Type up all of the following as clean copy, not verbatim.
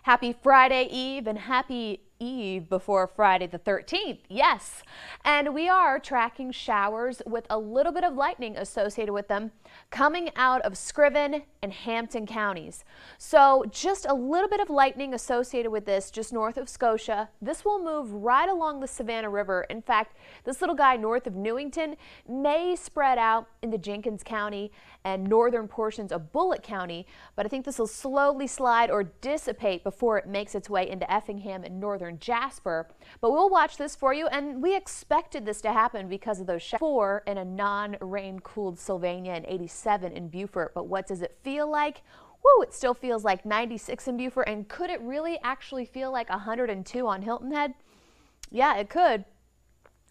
Happy Friday Eve and happy Eve before Friday the 13th. Yes, and we are tracking showers with a little bit of lightning associated with them coming out of Scriven and Hampton counties. So just a little bit of lightning associated with this just north of Scotia. This will move right along the Savannah River. In fact, this little guy north of Newington may spread out into Jenkins County and northern portions of Bullitt County, but I think this will slowly slide or dissipate before it makes its way into Effingham and northern Jasper. But we'll watch this for you, and we expected this to happen because of those showers. 4 in a non-rain cooled Sylvania and 87 in Beaufort. But what does it feel like? Woo, it still feels like 96 in Beaufort. And could it really actually feel like 102 on Hilton Head? Yeah, it could.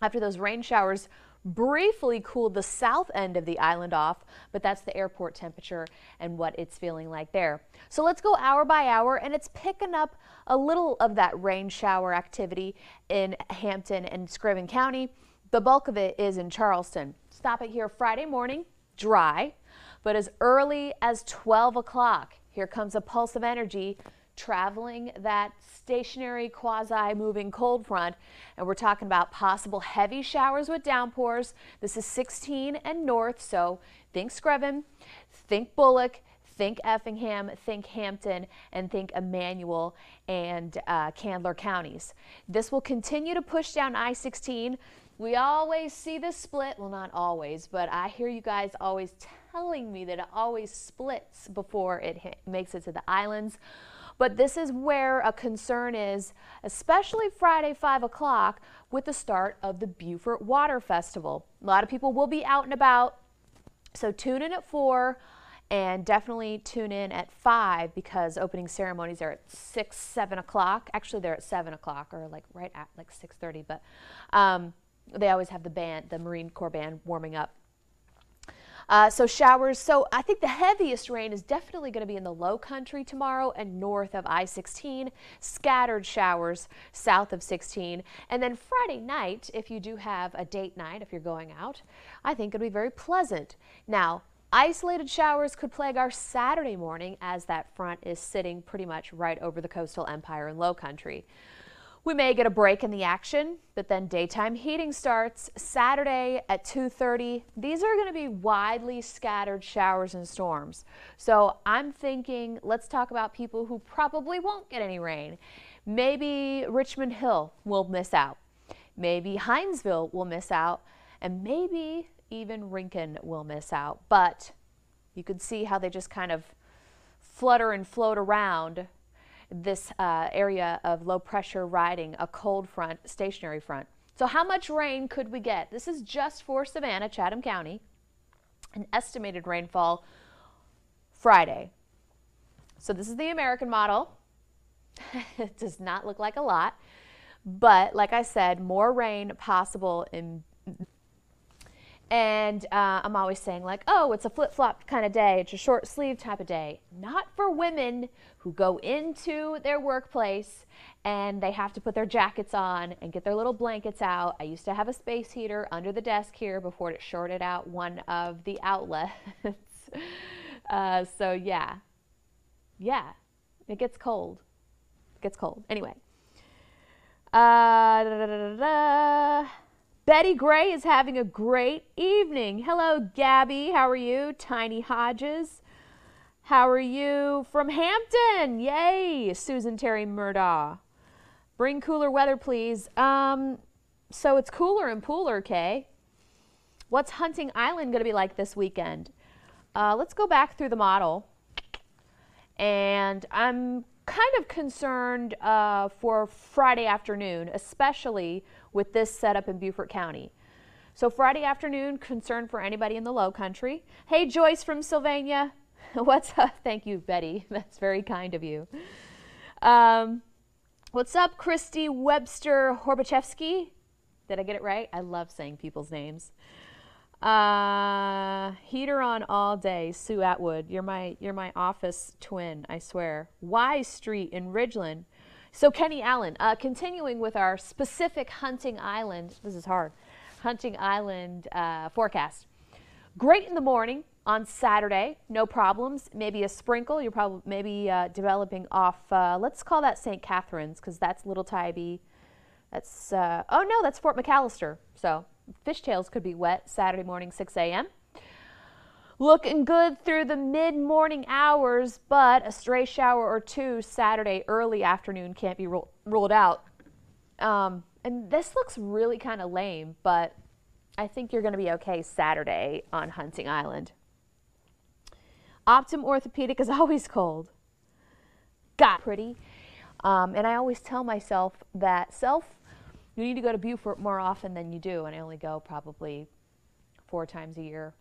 After those rain showers briefly cooled the south end of the island off, but that's the airport temperature and what it's feeling like there. So let's go hour by hour, and it's picking up a little of that rain shower activity in Hampton and Scriven County. The bulk of it is in Charleston. Stop it here Friday morning, dry, but as early as 12 o'clock, here comes a pulse of energy traveling that stationary quasi-moving cold front, and we're talking about possible heavy showers with downpours. This is 16 and north, so think Scriven, think Bullock, think Effingham, think Hampton, and think Emmanuel and Candler counties. This will continue to push down I-16. We always see this split. Well, not always, but I hear you guys always telling me that it always splits before it makes it to the islands. But this is where a concern is, especially Friday, 5 o'clock, with the start of the Beaufort Water Festival. A lot of people will be out and about, so tune in at 4 and definitely tune in at 5 because opening ceremonies are at 6, 7 o'clock. Actually, they're at 7 o'clock or like right at like 6:30, but they always have the band, the Marine Corps band warming up. So showers. So I think the heaviest rain is definitely going to be in the low country tomorrow and north of I-16. Scattered showers south of 16. And then Friday night, if you do have a date night, if you're going out, I think it'll be very pleasant. Now, isolated showers could plague our Saturday morning as that front is sitting pretty much right over the coastal empire and low country. We may get a break in the action, but then daytime heating starts Saturday at 2:30. These are going to be widely scattered showers and storms. So I'm thinking, let's talk about people who probably won't get any rain. Maybe Richmond Hill will miss out. Maybe Hinesville will miss out. And maybe even Rincon will miss out. But you could see how they just kind of flutter and float around this area of low pressure riding a cold front, stationary front. So how much rain could we get? This is just for Savannah, Chatham County. An estimated rainfall Friday. So this is the American model. It does not look like a lot, but like I said, more rain possible in. And I'm always saying like, oh, it's a flip-flop kind of day. It's a short sleeve type of day. Not for women who go into their workplace and they have to put their jackets on and get their little blankets out. I used to have a space heater under the desk here before it shorted out one of the outlets. So yeah, it gets cold. It gets cold. Anyway. Betty Gray is having a great evening. Hello, Gabby. How are you? Tiny Hodges. How are you from Hampton? Yay. Susan Terry Murdaugh. Bring cooler weather, please. So it's cooler in Pooler, Kay. What's Hunting Island going to be like this weekend? Let's go back through the model. And I'm kind of concerned for Friday afternoon, especially with this setup in Beaufort County. So Friday afternoon, concern for anybody in the low country. Hey, Joyce from Sylvania. What's up? Thank you, Betty. That's very kind of you. What's up, Christy Webster Horbachevsky? Did I get it right? I love saying people's names. Heater on all day, Sue Atwood. You're my office twin, I swear. Y Street in Ridgeland. So Kenny Allen, continuing with our specific Hunting Island, this is hard, Hunting Island forecast. Great in the morning On Saturday, no problems. Maybe a sprinkle. You're probably maybe developing off, let's call that St. Catharines, because that's Little Tybee. That's, oh no, that's Fort McAllister. So fishtails could be wet Saturday morning, 6 a.m. Looking good through the mid-morning hours, but a stray shower or two Saturday early afternoon can't be ruled out. And this looks really kind of lame, but I think you're going to be okay Saturday on Hunting Island. Optum Orthopedic is always cold. Got pretty. And I always tell myself that you need to go to Beaufort more often than you do, and I only go probably 4 times a year.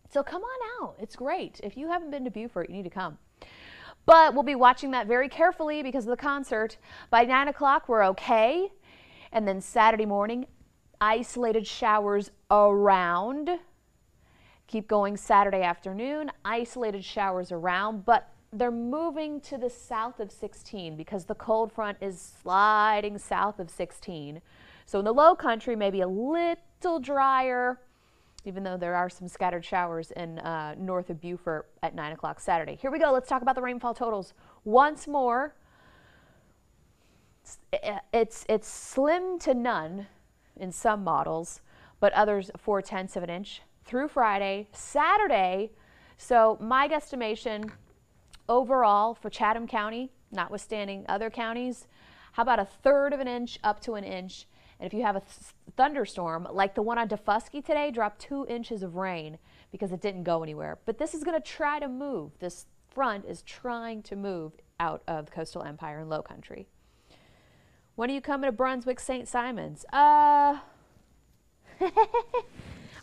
So come on out. It's great. If you haven't been to Beaufort, you need to come. But we'll be watching that very carefully because of the concert. By 9 o'clock, we're okay. And then Saturday morning, isolated showers around. Keep going Saturday afternoon, isolated showers around, but they're moving to the south of 16 because the cold front is sliding south of 16. So in the low country, maybe a little drier, even though there are some scattered showers in north of Beaufort at 9 o'clock Saturday. Here we go. Let's talk about the rainfall totals once more. It's slim to none in some models, but others 4/10 of an inch through Friday. Saturday, so my guesstimation overall for Chatham County, notwithstanding other counties, how about 1/3 of an inch up to an inch? And if you have a thunderstorm like the one on Defusky today, drop 2 inches of rain because it didn't go anywhere. But this is going to try to move. This front is trying to move out of the coastal empire and low country. When are you coming to Brunswick St. Simons?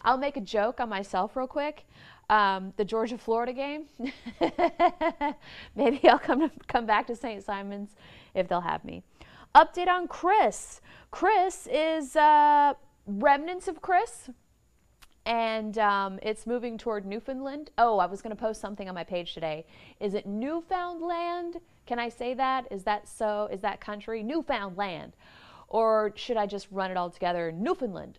I'll make a joke on myself real quick. The Georgia-Florida game. Maybe I'll come back to St. Simons if they'll have me. Update on Chris. Chris is remnants of Chris, and it's moving toward Newfoundland. Oh, I was going to post something on my page today. Is it Newfoundland? Can I say that? Is that so? Is that country? Newfoundland. Or should I just run it all together? Newfoundland.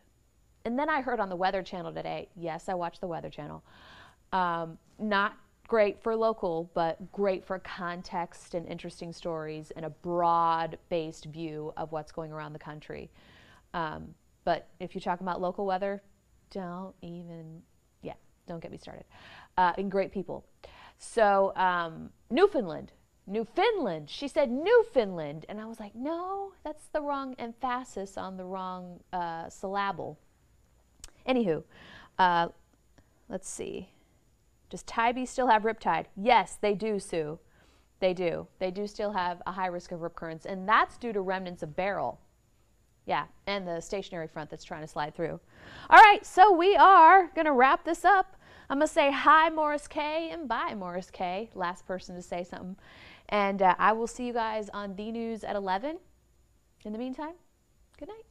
And then I heard on the Weather Channel today, yes, I watch the Weather Channel, not great for local, but great for context and interesting stories and a broad-based view of what's going around the country. But if you're talking about local weather, don't get me started. And great people. So Newfoundland. She said Newfoundland. And I was like, no, that's the wrong emphasis on the wrong syllable. Anywho, let's see. Does Tybee still have riptide? Yes, they do, Sue. They do. They do still have a high risk of rip currents, and that's due to remnants of Beryl. Yeah, and the stationary front that's trying to slide through. All right, so we are going to wrap this up. I'm going to say hi, Morris K, and bye, Morris K. Last person to say something. And I will see you guys on D News at 11. In the meantime, good night.